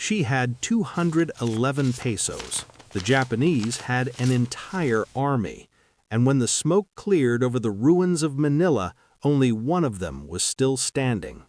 She had 211 pesos. The Japanese had an entire army. And when the smoke cleared over the ruins of Manila, only one of them was still standing.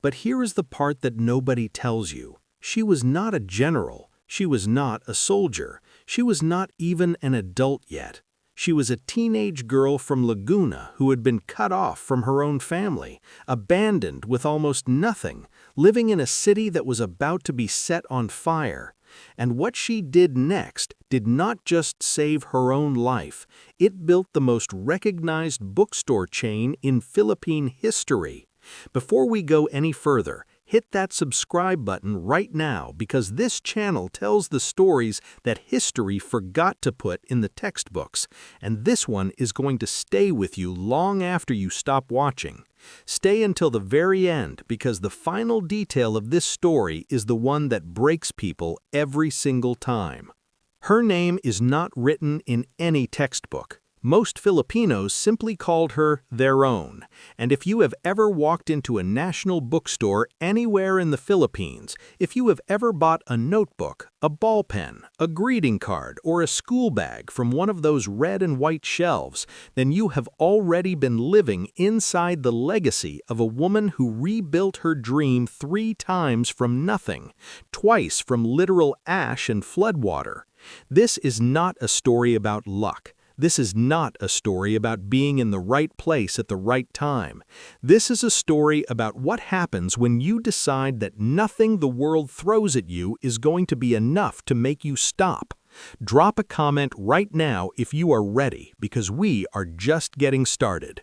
But here is the part that nobody tells you. She was not a general. She was not a soldier. She was not even an adult yet. She was a teenage girl from Laguna who had been cut off from her own family, abandoned with almost nothing, living in a city that was about to be set on fire. And what she did next did not just save her own life, it built the most recognized bookstore chain in Philippine history. Before we go any further, hit that subscribe button right now because this channel tells the stories that history forgot to put in the textbooks, and this one is going to stay with you long after you stop watching. Stay until the very end because the final detail of this story is the one that breaks people every single time. Her name is not written in any textbook. Most Filipinos simply called her their own, and if you have ever walked into a national bookstore anywhere in the Philippines, if you have ever bought a notebook, a ballpen, a greeting card, or a school bag from one of those red and white shelves, then you have already been living inside the legacy of a woman who rebuilt her dream 3 times from nothing, twice from literal ash and floodwater. This is not a story about luck. This is not a story about being in the right place at the right time. This is a story about what happens when you decide that nothing the world throws at you is going to be enough to make you stop. Drop a comment right now if you are ready, because we are just getting started.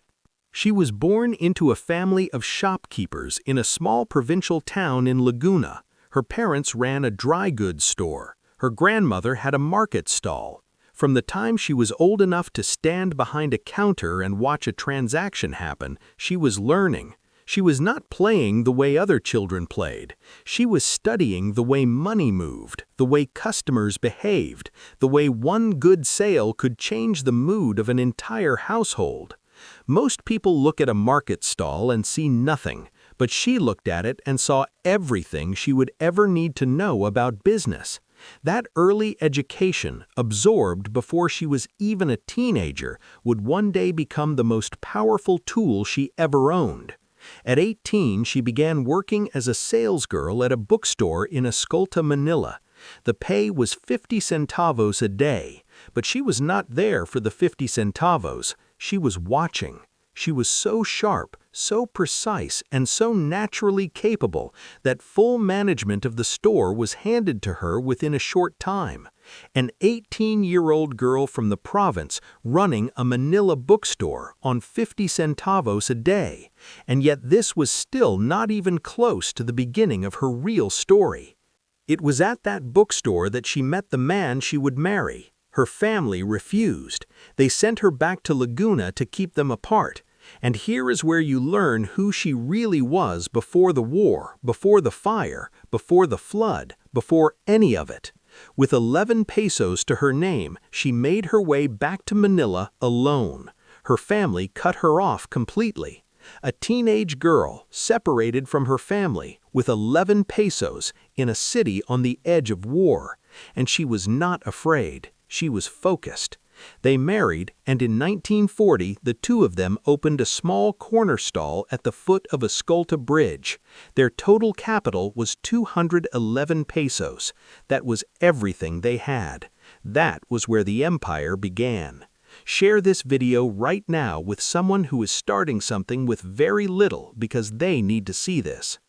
She was born into a family of shopkeepers in a small provincial town in Laguna. Her parents ran a dry goods store. Her grandmother had a market stall. From the time she was old enough to stand behind a counter and watch a transaction happen, she was learning. She was not playing the way other children played. She was studying the way money moved, the way customers behaved, the way one good sale could change the mood of an entire household. Most people look at a market stall and see nothing, but she looked at it and saw everything she would ever need to know about business. That early education, absorbed before she was even a teenager, would one day become the most powerful tool she ever owned. At 18, she began working as a salesgirl at a bookstore in Escolta, Manila. The pay was 50 centavos a day, but she was not there for the 50 centavos. She was watching. She was so sharp, so precise, and so naturally capable that full management of the store was handed to her within a short time. An 18-year-old girl from the province running a Manila bookstore on 50 centavos a day, and yet this was still not even close to the beginning of her real story. It was at that bookstore that she met the man she would marry. Her family refused. They sent her back to Laguna to keep them apart. And here is where you learn who she really was before the war, before the fire, before the flood, before any of it. With 11 pesos to her name, she made her way back to Manila alone. Her family cut her off completely. A teenage girl, separated from her family, with 11 pesos, in a city on the edge of war. And she was not afraid. She was focused. They married, and in 1940 the two of them opened a small corner stall at the foot of Escolta Bridge. Their total capital was 211 pesos. That was everything they had. That was where the empire began. Share this video right now with someone who is starting something with very little because they need to see this.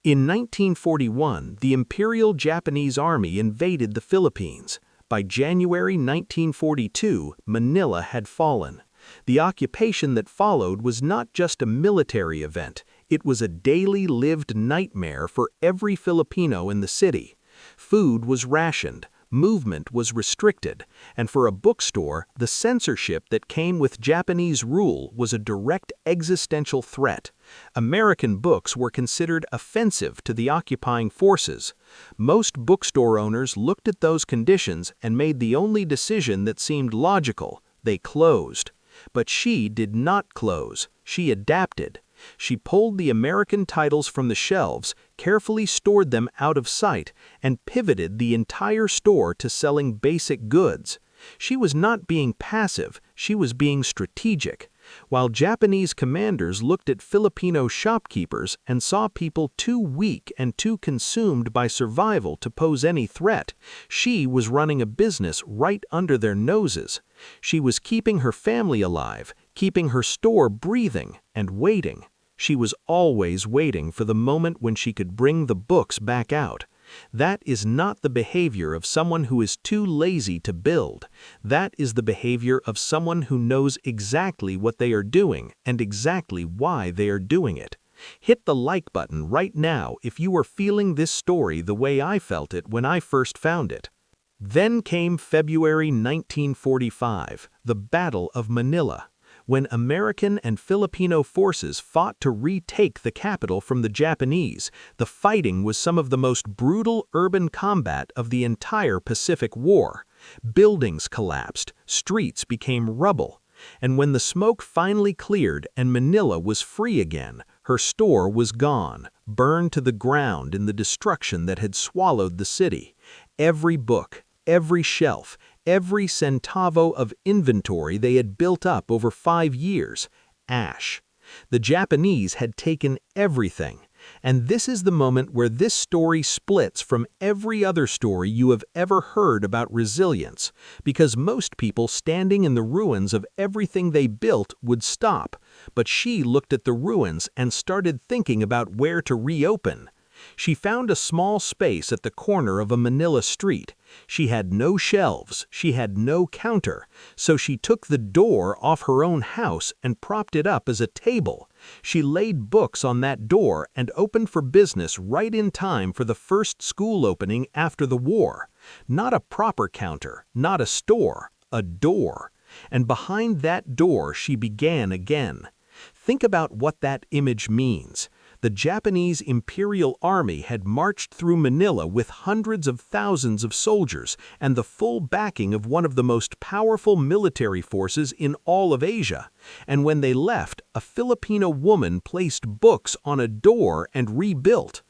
In 1941, the Imperial Japanese Army invaded the Philippines. By January 1942, Manila had fallen. The occupation that followed was not just a military event, it was a daily lived nightmare for every Filipino in the city. Food was rationed, movement was restricted, and for a bookstore, the censorship that came with Japanese rule was a direct existential threat. American books were considered offensive to the occupying forces. Most bookstore owners looked at those conditions and made the only decision that seemed logical: they closed. But she did not close. She adapted. She pulled the American titles from the shelves, carefully stored them out of sight, and pivoted the entire store to selling basic goods. She was not being passive, she was being strategic. While Japanese commanders looked at Filipino shopkeepers and saw people too weak and too consumed by survival to pose any threat, she was running a business right under their noses. She was keeping her family alive, keeping her store breathing, and waiting. She was always waiting for the moment when she could bring the books back out. That is not the behavior of someone who is too lazy to build. That is the behavior of someone who knows exactly what they are doing and exactly why they are doing it. Hit the like button right now if you are feeling this story the way I felt it when I first found it. Then came February 1945, the Battle of Manila, when American and Filipino forces fought to retake the capital from the Japanese. The fighting was some of the most brutal urban combat of the entire Pacific War. Buildings collapsed, streets became rubble. And when the smoke finally cleared and Manila was free again, her store was gone, burned to the ground in the destruction that had swallowed the city. Every book, every shelf, every centavo of inventory they had built up over 5 years, ash. The Japanese had taken everything. And this is the moment where this story splits from every other story you have ever heard about resilience, because most people standing in the ruins of everything they built would stop, but she looked at the ruins and started thinking about where to reopen. She found a small space at the corner of a Manila street. She had no shelves, she had no counter, so she took the door off her own house and propped it up as a table. She laid books on that door and opened for business right in time for the first school opening after the war. Not a proper counter, not a store, a door. And behind that door she began again. Think about what that image means. The Japanese Imperial Army had marched through Manila with hundreds of thousands of soldiers and the full backing of one of the most powerful military forces in all of Asia. And when they left, a Filipino woman placed books on a door and rebuilt.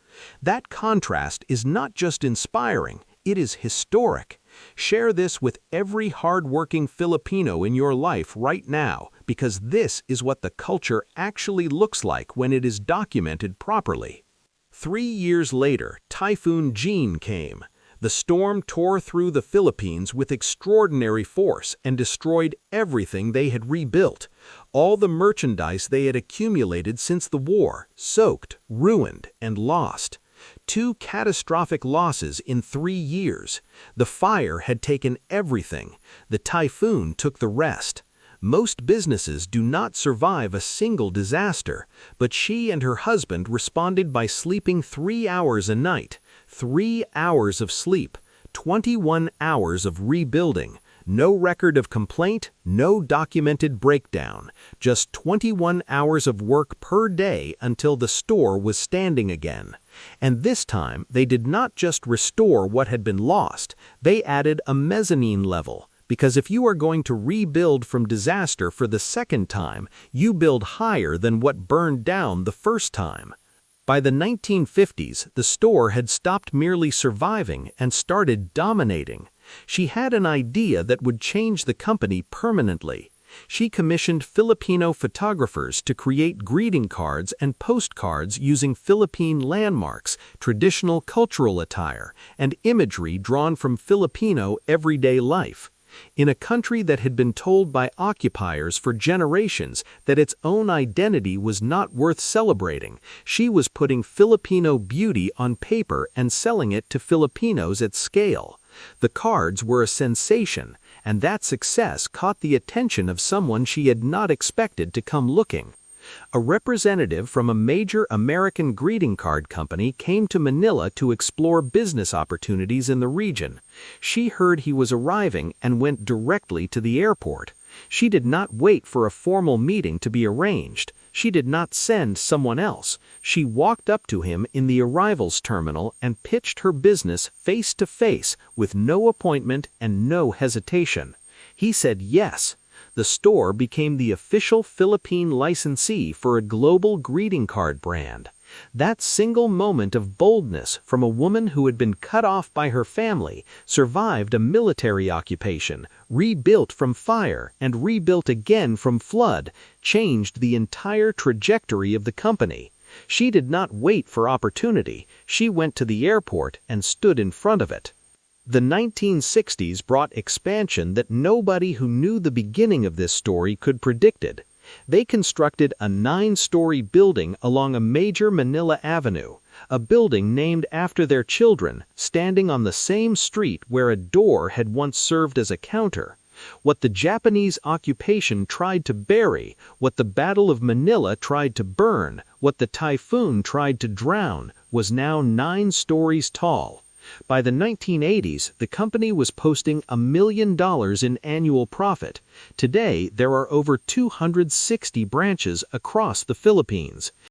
That contrast is not just inspiring, it is historic. Share this with every hard-working Filipino in your life right now, because this is what the culture actually looks like when it is documented properly. 3 years later, Typhoon Gene came. The storm tore through the Philippines with extraordinary force and destroyed everything they had rebuilt. All the merchandise they had accumulated since the war, soaked, ruined, and lost. 2 catastrophic losses in 3 years. The fire had taken everything. The typhoon took the rest. Most businesses do not survive a single disaster, but she and her husband responded by sleeping 3 hours a night. 3 hours of sleep, 21 hours of rebuilding. No record of complaint, no documented breakdown. Just 21 hours of work per day until the store was standing again. And this time, they did not just restore what had been lost, they added a mezzanine level. Because if you are going to rebuild from disaster for the second time, you build higher than what burned down the first time. By the 1950s, the store had stopped merely surviving and started dominating. She had an idea that would change the company permanently. She commissioned Filipino photographers to create greeting cards and postcards using Philippine landmarks, traditional cultural attire, and imagery drawn from Filipino everyday life. In a country that had been told by occupiers for generations that its own identity was not worth celebrating, she was putting Filipino beauty on paper and selling it to Filipinos at scale. The cards were a sensation, and that success caught the attention of someone she had not expected to come looking. A representative from a major American greeting card company came to Manila to explore business opportunities in the region. She heard he was arriving and went directly to the airport. She did not wait for a formal meeting to be arranged. She did not send someone else. She walked up to him in the arrivals terminal and pitched her business face to face with no appointment and no hesitation. He said yes. The store became the official Philippine licensee for a global greeting card brand. That single moment of boldness from a woman who had been cut off by her family, survived a military occupation, rebuilt from fire, and rebuilt again from flood, changed the entire trajectory of the company. She did not wait for opportunity. She went to the airport and stood in front of it. The 1960s brought expansion that nobody who knew the beginning of this story could predicted. They constructed a 9-story building along a major Manila avenue, a building named after their children, standing on the same street where a door had once served as a counter. What the Japanese occupation tried to bury, what the Battle of Manila tried to burn, what the typhoon tried to drown, was now 9 stories tall. By the 1980s, the company was posting $1 million in annual profit. Today, there are over 260 branches across the Philippines.